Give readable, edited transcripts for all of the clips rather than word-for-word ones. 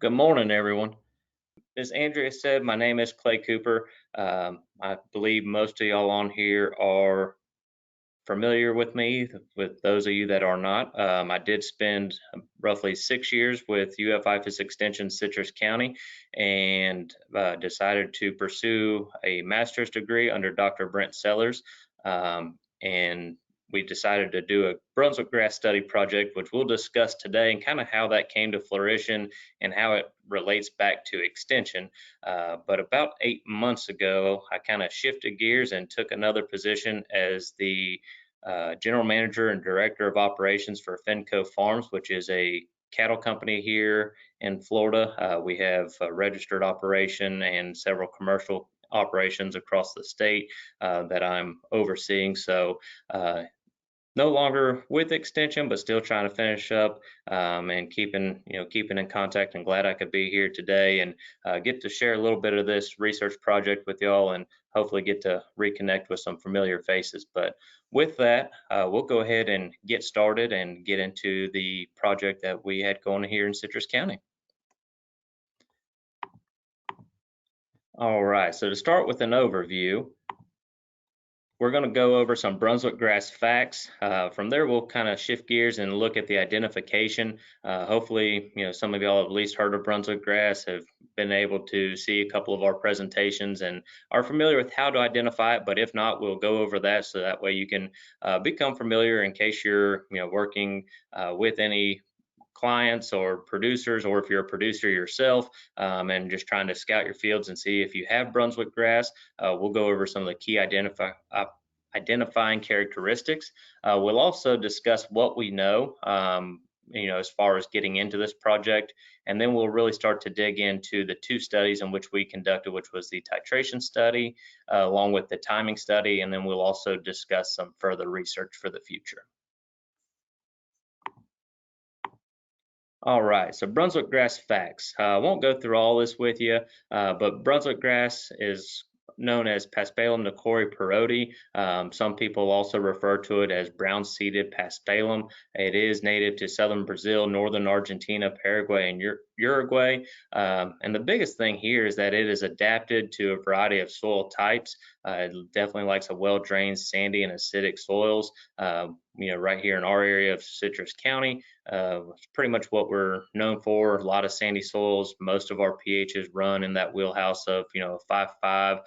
Good morning, everyone. As Andrea said, my name is Clay Cooper. I believe most of y'all on here are familiar with me. With those of you that are not, I did spend roughly 6 years with IFAS Extension Citrus County and decided to pursue a master's degree under Dr. Brent Sellers. And we decided to do a Brunswickgrass study project, which we'll discuss today, and kind of how that came to fruition and how it relates back to extension. But about 8 months ago, I kind of shifted gears and took another position as the general manager and director of operations for Fenco Farms, which is a cattle company here in Florida. We have a registered operation and several commercial operations across the state that I'm overseeing. So no longer with extension, but still trying to finish up and keeping in contact. And glad I could be here today and get to share a little bit of this research project with y'all, and hopefully get to reconnect with some familiar faces. But with that, we'll go ahead and get started and get into the project that we had going here in Citrus County. All right, so to start with an overview, we're going to go over some Brunswickgrass facts. From there, we'll kind of shift gears and look at the identification. Hopefully, some of y'all have at least heard of Brunswickgrass, have been able to see a couple of our presentations and are familiar with how to identify it. But if not, we'll go over that so that way you can become familiar in case you're working with any clients or producers, or if you're a producer yourself and just trying to scout your fields and see if you have Brunswick grass. We'll go over some of the key identifying characteristics. We'll also discuss what we know, as far as getting into this project, and then we'll really start to dig into the two studies in which we conducted, which was the titration study along with the timing study, and then we'll also discuss some further research for the future. All right, so Brunswickgrass facts. I won't go through all this with you, but Brunswickgrass is known as Paspalum nicorai perodi. Some people also refer to it as brown-seeded paspalum. It is native to southern Brazil, northern Argentina, Paraguay, and Uruguay. And the biggest thing here is that it is adapted to a variety of soil types. It definitely likes a well-drained, sandy, and acidic soils. Right here in our area of Citrus County, it's pretty much what we're known for. A lot of sandy soils. Most of our pHs run in that wheelhouse of 5.5,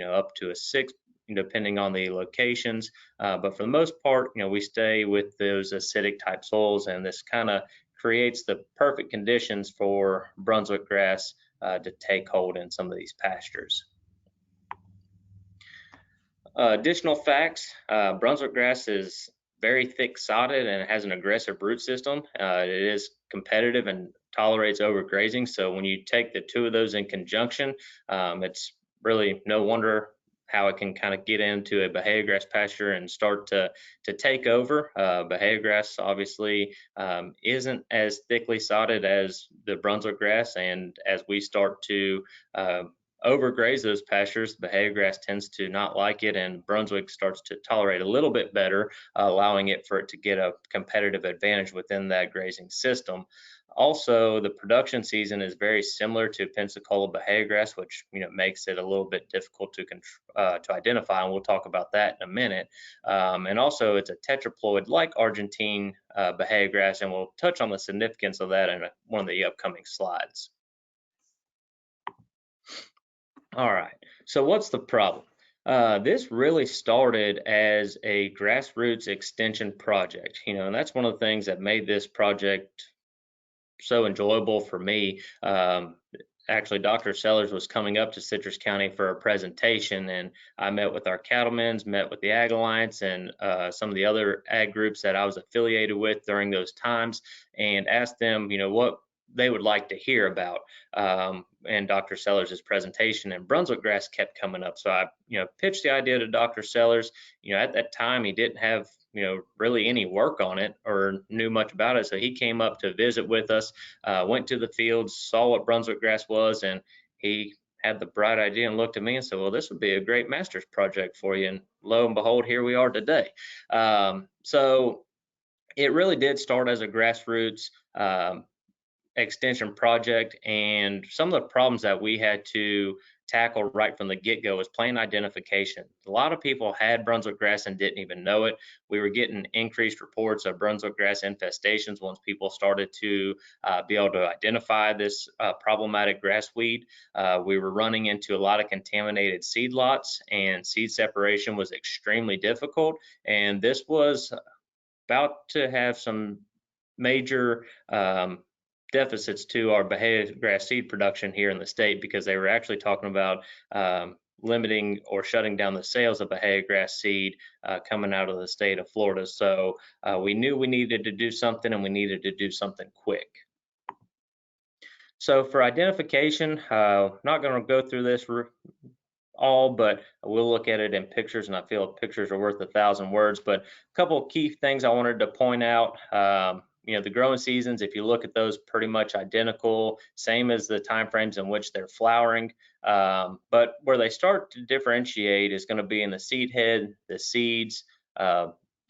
up to a 6, depending on the locations. But for the most part, we stay with those acidic type soils, and this kind of creates the perfect conditions for Brunswick grass to take hold in some of these pastures. Additional facts: Brunswick grass is very thick sodded and it has an aggressive root system. It is competitive and tolerates overgrazing. So when you take the two of those in conjunction, it's really no wonder how it can kind of get into a bahiagrass pasture and start to take over. Bahiagrass obviously isn't as thickly sodded as the Brunswick grass, and as we start to overgraze those pastures, bahiagrass tends to not like it, and Brunswick starts to tolerate a little bit better, allowing it for it to get a competitive advantage within that grazing system. Also, the production season is very similar to Pensacola bahiagrass, which makes it a little bit difficult to identify, and we'll talk about that in a minute. And also, it's a tetraploid like Argentine bahiagrass, and we'll touch on the significance of that in one of the upcoming slides. All right, so what's the problem? This really started as a grassroots extension project, and that's one of the things that made this project so enjoyable for me. Actually, Dr. Sellers was coming up to Citrus County for a presentation, and I met with our cattlemen, met with the Ag Alliance, and some of the other ag groups that I was affiliated with during those times, and asked them, what they would like to hear about. And Dr. Sellers' presentation, and Brunswick grass kept coming up. So I, pitched the idea to Dr. Sellers. At that time, he didn't have, really any work on it or knew much about it. So he came up to visit with us, went to the fields, saw what Brunswick grass was, and he had the bright idea and looked at me and said, well, this would be a great master's project for you. And lo and behold, here we are today. So it really did start as a grassroots extension project, and some of the problems that we had to tackle right from the get-go was plant identification. A lot of people had Brunswick grass and didn't even know it. We were getting increased reports of Brunswick grass infestations once people started to be able to identify this problematic grass weed. We were running into a lot of contaminated seed lots, and seed separation was extremely difficult. And this was about to have some major deficits to our bahiagrass seed production here in the state, because they were actually talking about limiting or shutting down the sales of bahiagrass seed coming out of the state of Florida. So we knew we needed to do something, and we needed to do something quick. So for identification, not going to go through this all, but we'll look at it in pictures, and I feel pictures are worth 1,000 words. But a couple of key things I wanted to point out. The growing seasons, if you look at those, pretty much identical, same as the time frames in which they're flowering. But where they start to differentiate is going to be in the seed head, the seeds,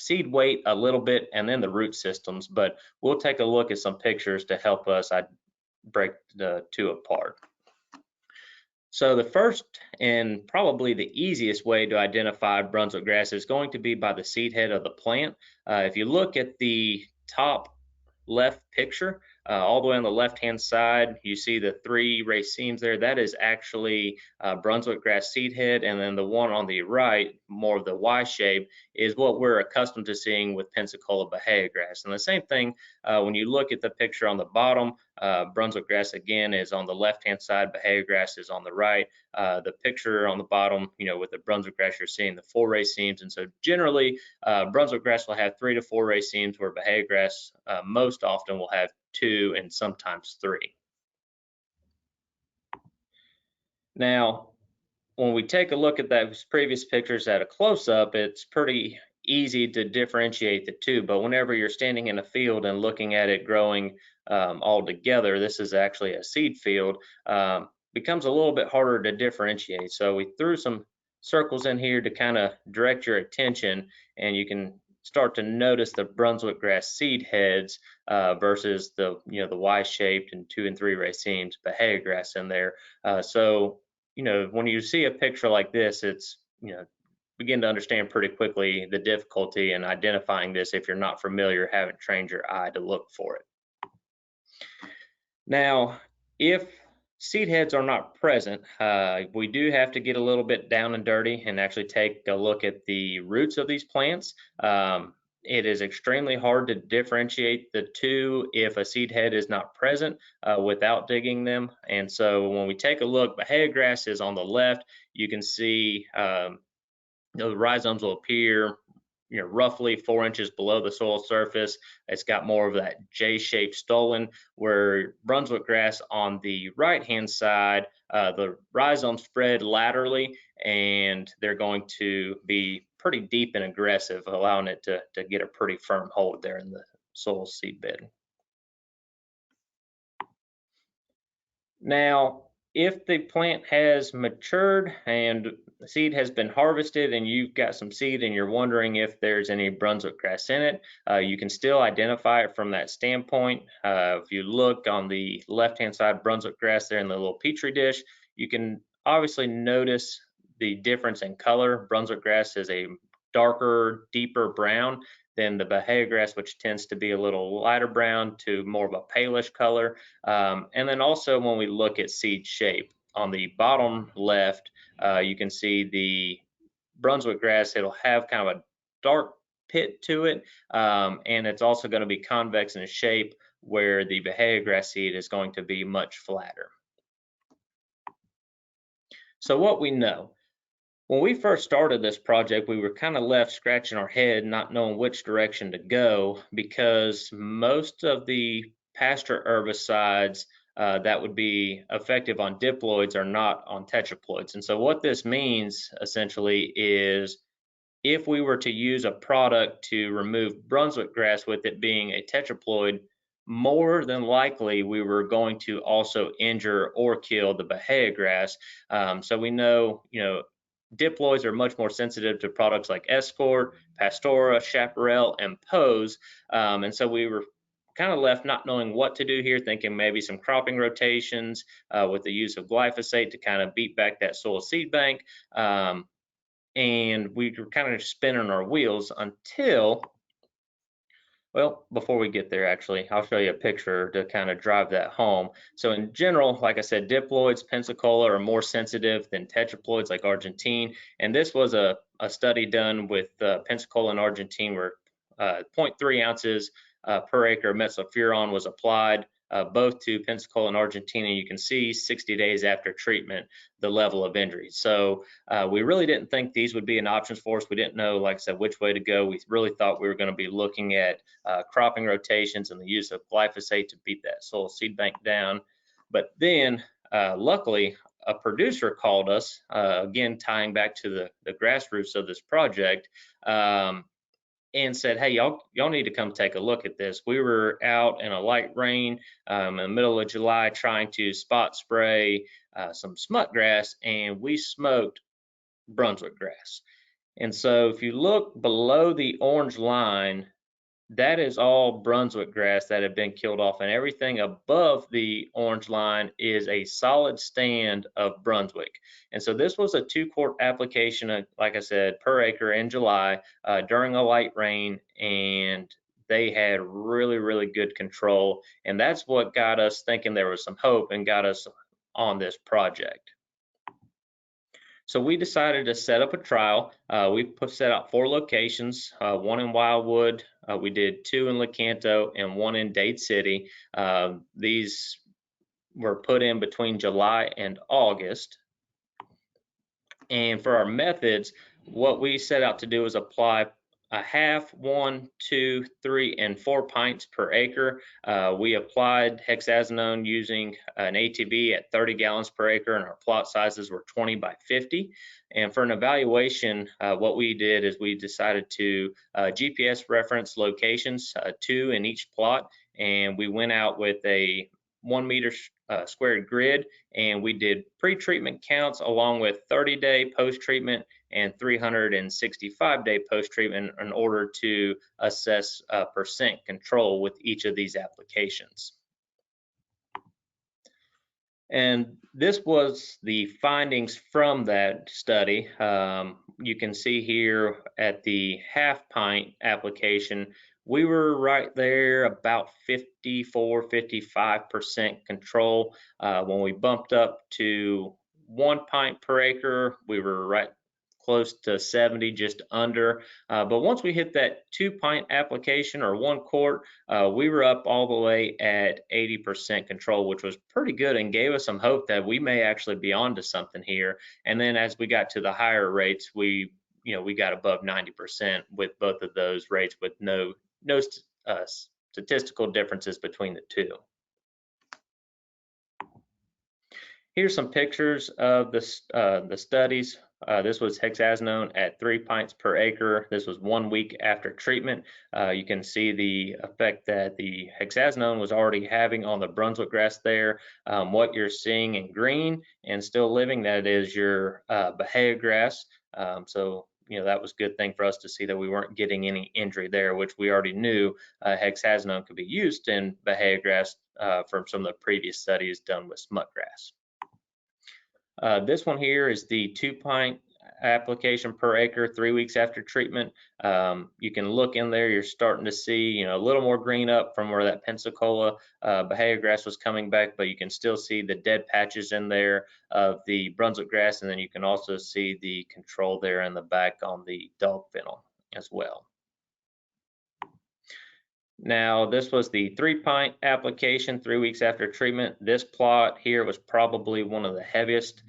seed weight a little bit, and then the root systems. But we'll take a look at some pictures to help us break the two apart. So the first and probably the easiest way to identify Brunswick grass is going to be by the seed head of the plant. If you look at the top left picture, all the way on the left-hand side, you see the 3 racemes there. That is actually Brunswick grass seed head, and then the one on the right, more of the Y shape, is what we're accustomed to seeing with Pensacola bahiagrass. And the same thing when you look at the picture on the bottom, Brunswick grass again is on the left-hand side, bahiagrass is on the right. The picture on the bottom, with the Brunswick grass, you're seeing the 4 racemes, and so generally Brunswick grass will have 3 to 4 racemes, where bahiagrass most often will have 2 and sometimes 3. Now, when we take a look at those previous pictures at a close-up, it's pretty easy to differentiate the two, but whenever you're standing in a field and looking at it growing all together, this is actually a seed field, becomes a little bit harder to differentiate. So we threw some circles in here to kind of direct your attention, and you can start to notice the Brunswick grass seed heads versus the the Y-shaped and 2 and 3 racemes bahiagrass in there. So when you see a picture like this, it's begin to understand pretty quickly the difficulty in identifying this if you're not familiar, haven't trained your eye to look for it. Now, if seed heads are not present, we do have to get a little bit down and dirty and actually take a look at the roots of these plants. It is extremely hard to differentiate the two if a seed head is not present without digging them. And so when we take a look, bahiagrass is on the left. You can see the rhizomes will appear roughly 4 inches below the soil surface. It's got more of that J-shaped stolon, where Brunswick grass on the right-hand side, the rhizomes spread laterally, and they're going to be pretty deep and aggressive, allowing it to get a pretty firm hold there in the soil seed bed. Now, if the plant has matured and the seed has been harvested and you've got some seed and you're wondering if there's any Brunswick grass in it, you can still identify it from that standpoint. If you look on the left-hand side, Brunswick grass there in the little petri dish, you can obviously notice the difference in color. Brunswick grass is a darker, deeper brown than the bahiagrass, which tends to be a little lighter brown to more of a palish color. And then also when we look at seed shape, on the bottom left, you can see the Brunswick grass. It'll have kind of a dark pit to it, and it's also going to be convex in shape, where the bahiagrass seed is going to be much flatter. So what we know. When we first started this project, we were kind of left scratching our head, not knowing which direction to go, because most of the pasture herbicides that would be effective on diploids are not on tetraploids. And so what this means essentially is, if we were to use a product to remove Brunswick grass with it being a tetraploid, more than likely we were going to also injure or kill the bahiagrass. So we know, diploids are much more sensitive to products like Escort, Pastora, Chaparral, and Pose. And so we were kind of left not knowing what to do here, thinking maybe some cropping rotations with the use of glyphosate to kind of beat back that soil seed bank. And we were kind of spinning our wheels until, well, before we get there, actually, I'll show you a picture to kind of drive that home. So in general, like I said, Diploids, Pensacola are more sensitive than tetraploids like Argentine. And this was a study done with Pensacola and Argentine where 0.3 ounces per acre of metsulfuron was applied both to Pensacola and Argentina. You can see 60 days after treatment, the level of injury. So we really didn't think these would be an option for us. We didn't know, like I said, which way to go. We really thought we were going to be looking at cropping rotations and the use of glyphosate to beat that soil seed bank down. But then, luckily, a producer called us, again, tying back to the grassroots of this project, and said, hey, y'all need to come take a look at this. We were out in a light rain in the middle of July trying to spot spray some smut grass, and we smoked Brunswickgrass. And so if you look below the orange line, that is all Brunswick grass that have been killed off, and everything above the orange line is a solid stand of Brunswick. And so this was a 2-quart application, like I said, per acre in July during a light rain, and they had really, really good control. And that's what got us thinking there was some hope and got us on this project. So we decided to set up a trial. We set out 4 locations, 1 in Wildwood, we did 2 in Lecanto, and 1 in Dade City. These were put in between July and August. And for our methods, what we set out to do was apply a half, 1, 2, 3, and 4 pints per acre. We applied hexazinone using an ATV at 30 gallons per acre, and our plot sizes were 20 by 50. And for an evaluation, what we did is we decided to GPS reference locations, 2 in each plot, and we went out with a 1 meter squared grid, and we did pre-treatment counts along with 30-day post-treatment and 365-day post-treatment in order to assess percent control with each of these applications. And this was the findings from that study. You can see here at the half pint application, we were right there about 54, 55% control. When we bumped up to 1 pint per acre, we were right close to 70, just under. But once we hit that 2 pint application or 1 quart, we were up all the way at 80% control, which was pretty good and gave us some hope that we may actually be onto something here. And then as we got to the higher rates, we got above 90% with both of those rates, with no statistical differences between the two. Here's some pictures of the studies. This was hexazinone at 3 pints per acre. This was 1 week after treatment. You can see the effect that the hexazinone was already having on the Brunswick grass there. What you're seeing in green and still living, that is your bahiagrass. So that was a good thing for us to see that we weren't getting any injury there, which we already knew hexazinone could be used in bahiagrass from some of the previous studies done with smut grass. This one here is the 2 pint application per acre 3 weeks after treatment. You can look in there, you're starting to see a little more green up from where that Pensacola bahiagrass was coming back, but you can still see the dead patches in there of the Brunswick grass, and then you can also see the control there in the back on the dog fennel as well. Now, this was the 3 pint application 3 weeks after treatment. This plot here was probably one of the heaviest.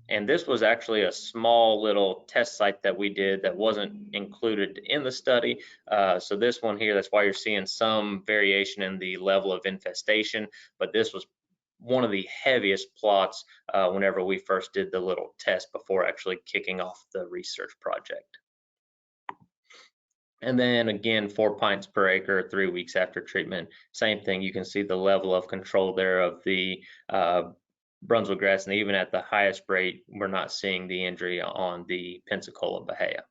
And this was actually a small little test site that we did that wasn't included in the study. So this one here, that's why you're seeing some variation in the level of infestation. But this was one of the heaviest plots whenever we first did the little test before actually kicking off the research project. And then again, 4 pints per acre 3 weeks after treatment. Same thing, you can see the level of control there of the Brunswick grass, and even at the highest rate, we're not seeing the injury on the Pensacola bahia.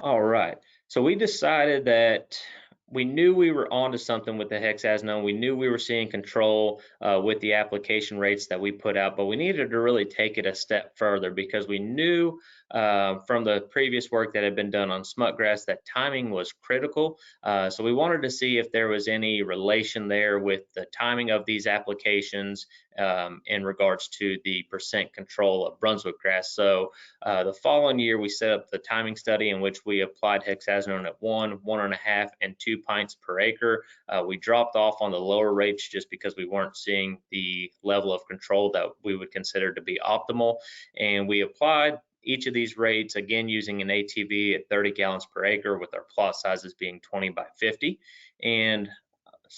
All right, so we decided that we knew we were onto something with the hexazinone. We knew we were seeing control with the application rates that we put out, but we needed to really take it a step further because we knew from the previous work that had been done on smut grass that timing was critical. So we wanted to see if there was any relation there with the timing of these applications in regards to the percent control of Brunswick grass. So the following year, we set up the timing study in which we applied hexazinone at 1, 1.5, and 2 pints per acre. We dropped off on the lower rates just because we weren't seeing the level of control that we would consider to be optimal. And we applied each of these rates, again, using an ATV at 30 gallons per acre with our plot sizes being 20 by 50. And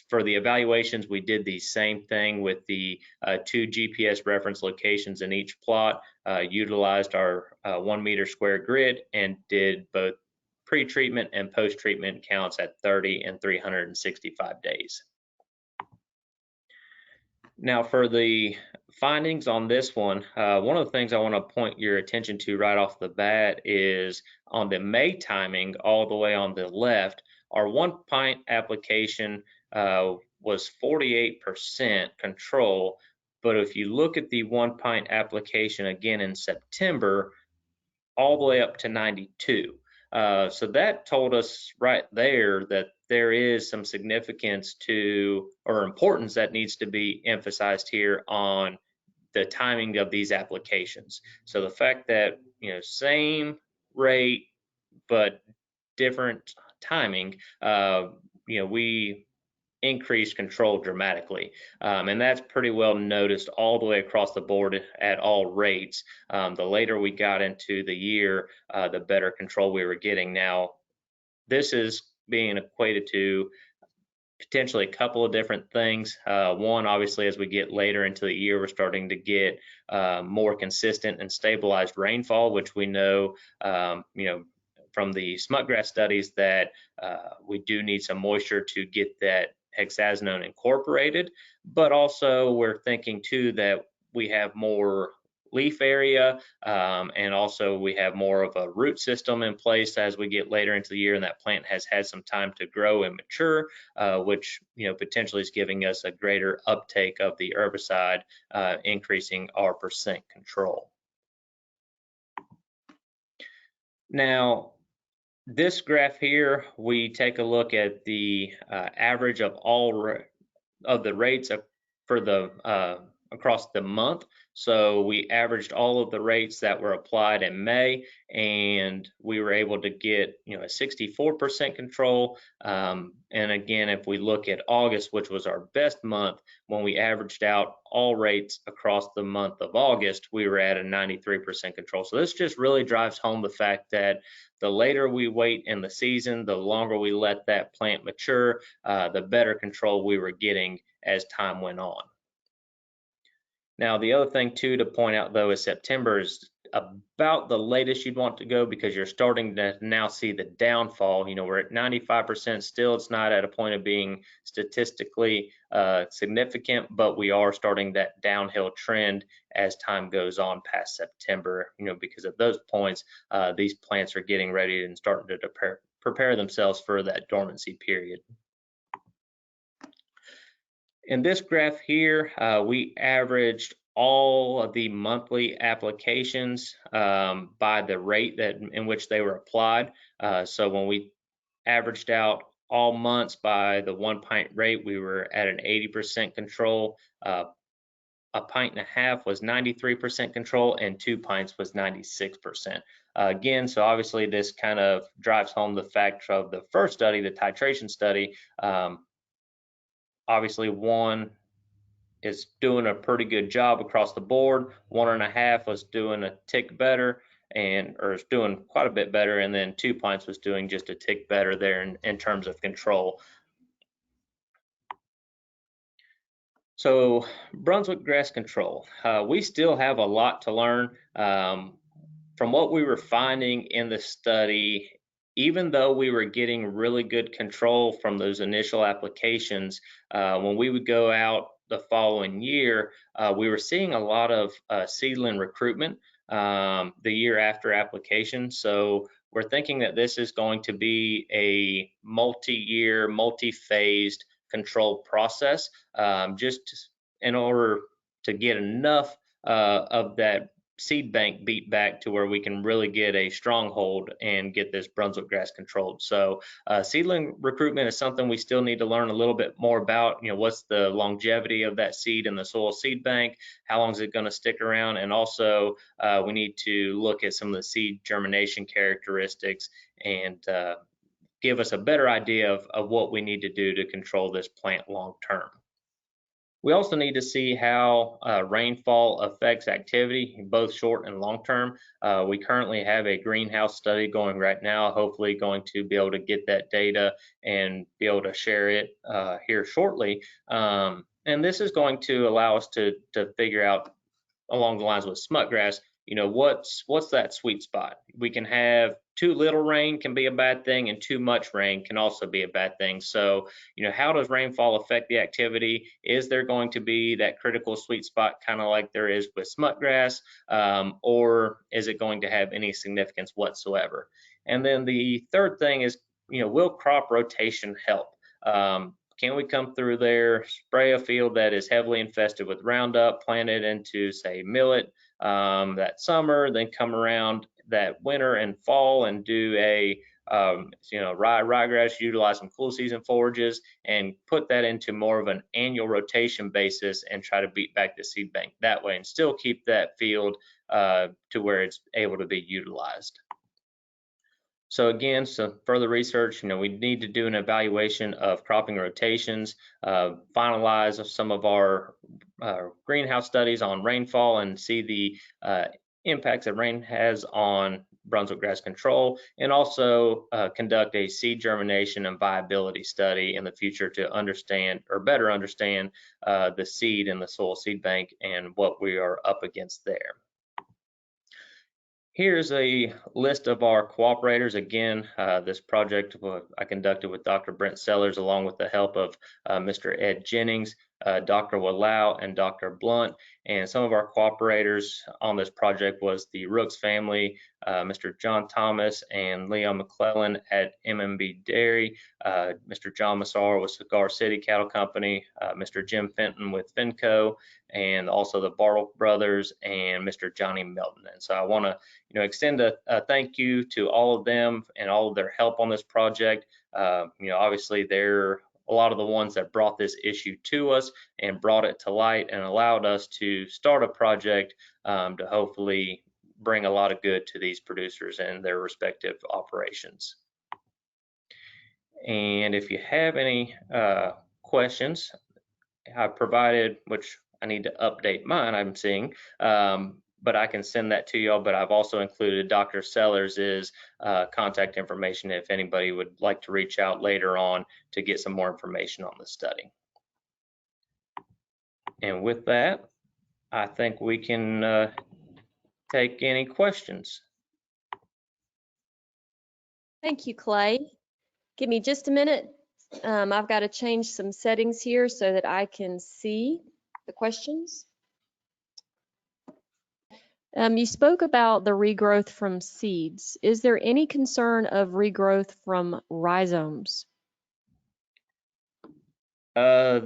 for the evaluations, we did the same thing with the 2 GPS reference locations in each plot, utilized our 1 meter square grid, and did both pre-treatment and post-treatment counts at 30 and 365 days. Now for the findings on this one of the things I want to point your attention to right off the bat is on the May timing all the way on the left, our 1 pint application was 48% control, but if you look at the 1 pint application again in September, all the way up to 92. So that told us right there that there is some significance to, or importance that needs to be emphasized here on the timing of these applications. So the fact that, same rate, but different timing, we increased control dramatically. And that's pretty well noticed all the way across the board at all rates. The later we got into the year, the better control we were getting. Now, this is being equated to potentially a couple of different things. One, obviously, as we get later into the year, we're starting to get more consistent and stabilized rainfall, which we know, from the smut grass studies that we do need some moisture to get that hexazinone incorporated, but also we're thinking too that we have more leaf area and also we have more of a root system in place as we get later into the year, and that plant has had some time to grow and mature, which potentially is giving us a greater uptake of the herbicide, increasing our percent control. Now, this graph here, we take a look at the average of all of the rates for the across the month. So we averaged all of the rates that were applied in May, and we were able to get a 64% control. And again, if we look at August, which was our best month, when we averaged out all rates across the month of August, we were at a 93% control. So this just really drives home the fact that the later we wait in the season, the longer we let that plant mature, the better control we were getting as time went on. Now, the other thing too to point out though is September is about the latest you'd want to go because you're starting to now see the downfall. We're at 95% still. It's not at a point of being statistically significant, but we are starting that downhill trend as time goes on past September, because at those points, these plants are getting ready and starting to prepare themselves for that dormancy period. In this graph here, we averaged all of the monthly applications by the rate in which they were applied. So when we averaged out all months by the 1 pint rate, we were at an 80% control. A pint and a half was 93% control, and 2 pints was 96%. Again, so obviously this kind of drives home the fact of the first study, the titration study. Obviously, 1 is doing a pretty good job across the board. 1.5 was doing a tick better, or is doing quite a bit better, and then 2 pints was doing just a tick better there in terms of control. So Brunswick grass control, we still have a lot to learn. From what we were finding in the study, even though we were getting really good control from those initial applications, when we would go out the following year, we were seeing a lot of seedling recruitment the year after application. So we're thinking that this is going to be a multi-year, multi-phased control process, just in order to get enough of that seed bank beat back to where we can really get a stronghold and get this Brunswick grass controlled. So seedling recruitment is something we still need to learn a little bit more about. You know, what's the longevity of that seed in the soil seed bank? How long is it going to stick around? And also we need to look at some of the seed germination characteristics and give us a better idea of what we need to do to control this plant long term. We also need to see how rainfall affects activity, both short and long term. We currently have a greenhouse study going right now, hopefully going to be able to get that data and be able to share it here shortly. And this is going to allow us to figure out, along the lines with smut grass, you know, what's that sweet spot. We can have too little rain can be a bad thing, and too much rain can also be a bad thing. So, you know, how does rainfall affect the activity? Is there going to be that critical sweet spot, kind of like there is with smut grass, or is it going to have any significance whatsoever? And then the third thing is, you know, will crop rotation help? Can we come through there, spray a field that is heavily infested with Roundup, plant it into, say, millet that summer, then come around that winter and fall and do a you know, ryegrass, utilize some cool season forages, and put that into more of an annual rotation basis and try to beat back the seed bank that way and still keep that field to where it's able to be utilized. So again, some further research, you know, we need to do an evaluation of cropping rotations, finalize some of our greenhouse studies on rainfall and see the impacts that rain has on Brunswick grass control, and also conduct a seed germination and viability study in the future to understand, or better understand, the seed in the soil seed bank and what we are up against there. Here's a list of our cooperators. Again, this project I conducted with Dr. Brent Sellers, along with the help of Mr. Ed Jennings, Dr. Wallow, and Dr. Blunt. And some of our cooperators on this project was the Rooks family, Mr. John Thomas and Leo McClellan at MMB Dairy, Mr. John Massar with Cigar City Cattle Company, Mr. Jim Fenton with Finco, and also the Bartle brothers and Mr. Johnny Melton. And so I want to, you know, extend a thank you to all of them and all of their help on this project. You know, obviously they're a lot of the ones that brought this issue to us and brought it to light and allowed us to start a project to hopefully bring a lot of good to these producers and their respective operations. And if you have any questions, I've provided, which I need to update mine, I'm seeing, but I can send that to y'all. But I've also included Dr. Sellers' contact information if anybody would like to reach out later on to get some more information on the study. And with that, I think we can take any questions. Thank you, Clay. Give me just a minute. I've got to change some settings here so that I can see the questions. You spoke about the regrowth from seeds. Is there any concern of regrowth from rhizomes? All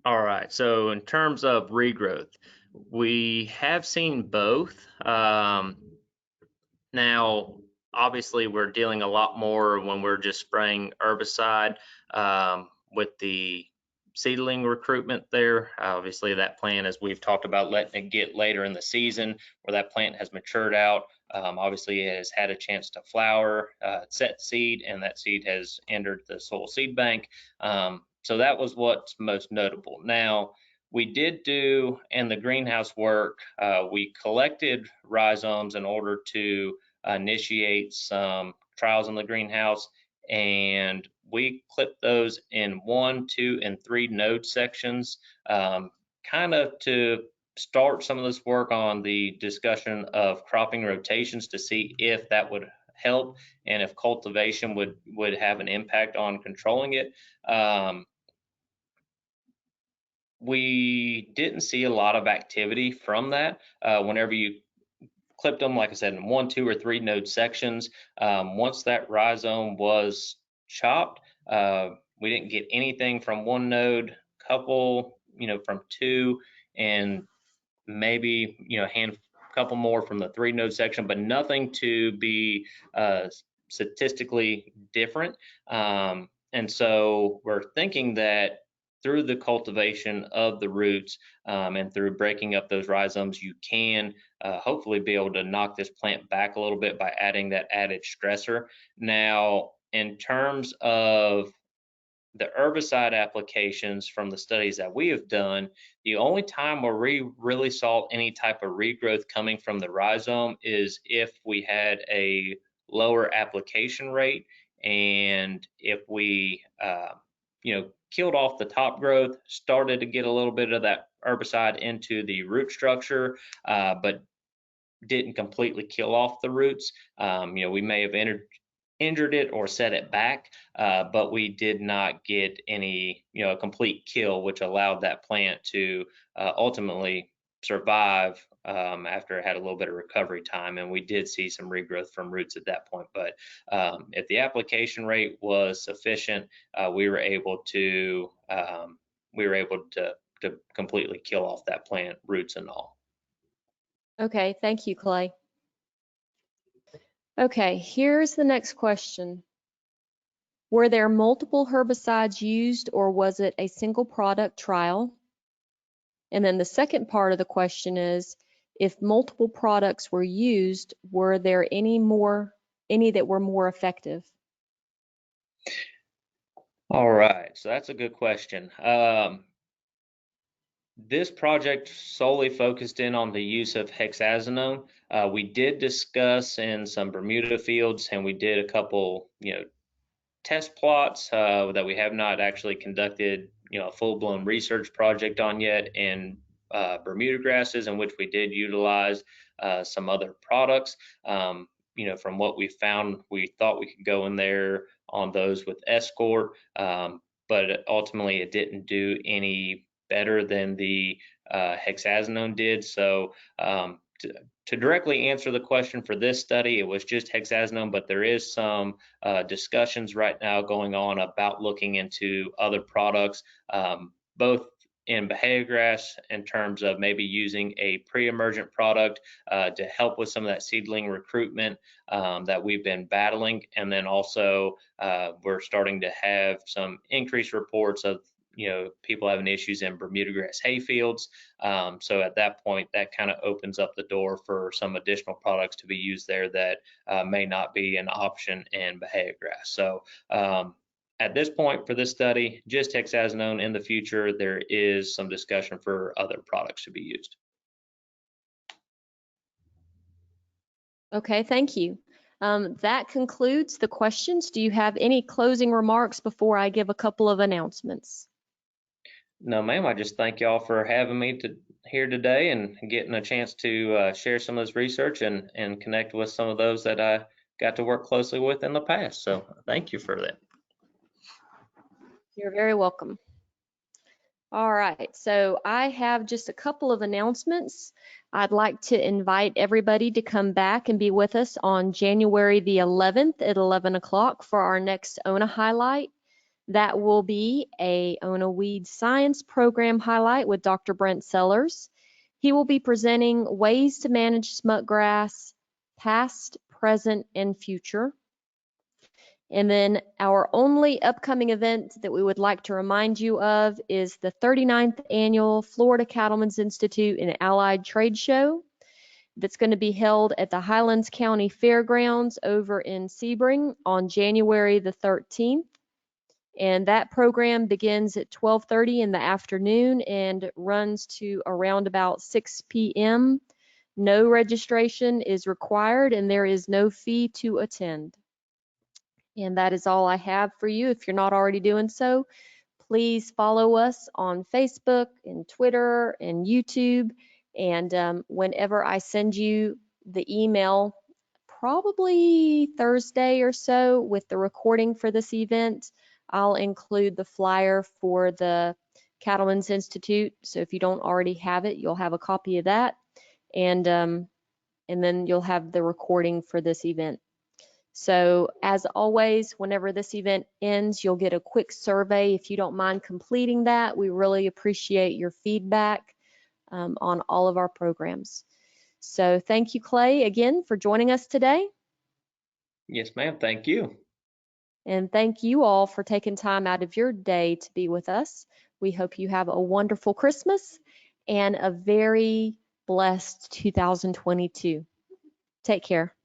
right, so in terms of regrowth, we have seen both. Now, obviously, we're dealing a lot more when we're just spraying herbicide with the seedling recruitment there. Obviously, that plant, as we've talked about, letting it get later in the season where that plant has matured out. Obviously, it has had a chance to flower, set seed, and that seed has entered the soil seed bank. So that was what's most notable. Now, we did do in the greenhouse work, we collected rhizomes in order to initiate some trials in the greenhouse, and we clipped those in 1, 2, and 3 node sections, kind of to start some of this work on the discussion of cropping rotations to see if that would help and if cultivation would have an impact on controlling it. We didn't see a lot of activity from that. Whenever you clipped them, like I said, in 1, 2, or 3 node sections. Once that rhizome was chopped, we didn't get anything from 1 node, couple, from 2, and maybe, couple more from the 3 node section, but nothing to be statistically different. And so we're thinking that through the cultivation of the roots and through breaking up those rhizomes, you can hopefully be able to knock this plant back a little bit by adding that added stressor. Now, in terms of the herbicide applications from the studies that we have done, the only time where we really saw any type of regrowth coming from the rhizome is if we had a lower application rate, and if we killed off the top growth, started to get a little bit of that herbicide into the root structure, but didn't completely kill off the roots. We may have injured it or set it back, but we did not get any, a complete kill, which allowed that plant to ultimately survive after it had a little bit of recovery time. And we did see some regrowth from roots at that point. But if the application rate was sufficient, we were able to completely kill off that plant, roots and all. Okay, thank you, Clay. Okay, here's the next question. Were there multiple herbicides used, or was it a single product trial? And then the second part of the question is, if multiple products were used, were there any that were more effective? All right, so that's a good question. This project solely focused in on the use of hexazinone. We did discuss in some Bermuda fields, and we did a couple, test plots that we have not actually conducted, a full-blown research project on yet in Bermuda grasses, in which we did utilize some other products. From what we found, we thought we could go in there on those with Escort, but ultimately it didn't do any better than the hexazinone did. So to directly answer the question for this study, it was just hexazinone, but there is some discussions right now going on about looking into other products, both in bahiagrass in terms of maybe using a pre-emergent product to help with some of that seedling recruitment that we've been battling. And then also we're starting to have some increased reports of people having issues in Bermuda grass hayfields. So at that point, that kind of opens up the door for some additional products to be used there that may not be an option in bahiagrass. So at this point for this study, just hexazinone. In the future, there is some discussion for other products to be used. Okay, thank you. That concludes the questions. Do you have any closing remarks before I give a couple of announcements? No, ma'am. I just thank y'all for having me here today and getting a chance to share some of this research and connect with some of those that I got to work closely with in the past. So thank you for that. You're very welcome. All right, so I have just a couple of announcements. I'd like to invite everybody to come back and be with us on January the 11th at 11 o'clock for our next Ona Highlight. That will be a Ona Weed Science Program highlight with Dr. Brent Sellers. He will be presenting ways to manage smutgrass, past, present, and future. And then our only upcoming event that we would like to remind you of is the 39th Annual Florida Cattlemen's Institute and Allied Trade Show that's going to be held at the Highlands County Fairgrounds over in Sebring on January the 13th. And that program begins at 12:30 in the afternoon and runs to around about 6 p.m. No registration is required and there is no fee to attend. And that is all I have for you. If you're not already doing so, please follow us on Facebook and Twitter and YouTube. And whenever I send you the email, probably Thursday or so, with the recording for this event, I'll include the flyer for the Cattlemen's Institute. So if you don't already have it, you'll have a copy of that. And and then you'll have the recording for this event. So as always, whenever this event ends, you'll get a quick survey. If you don't mind completing that, we really appreciate your feedback on all of our programs. So thank you, Clay, again for joining us today. Yes, ma'am. Thank you. And thank you all for taking time out of your day to be with us. We hope you have a wonderful Christmas and a very blessed 2022. Take care.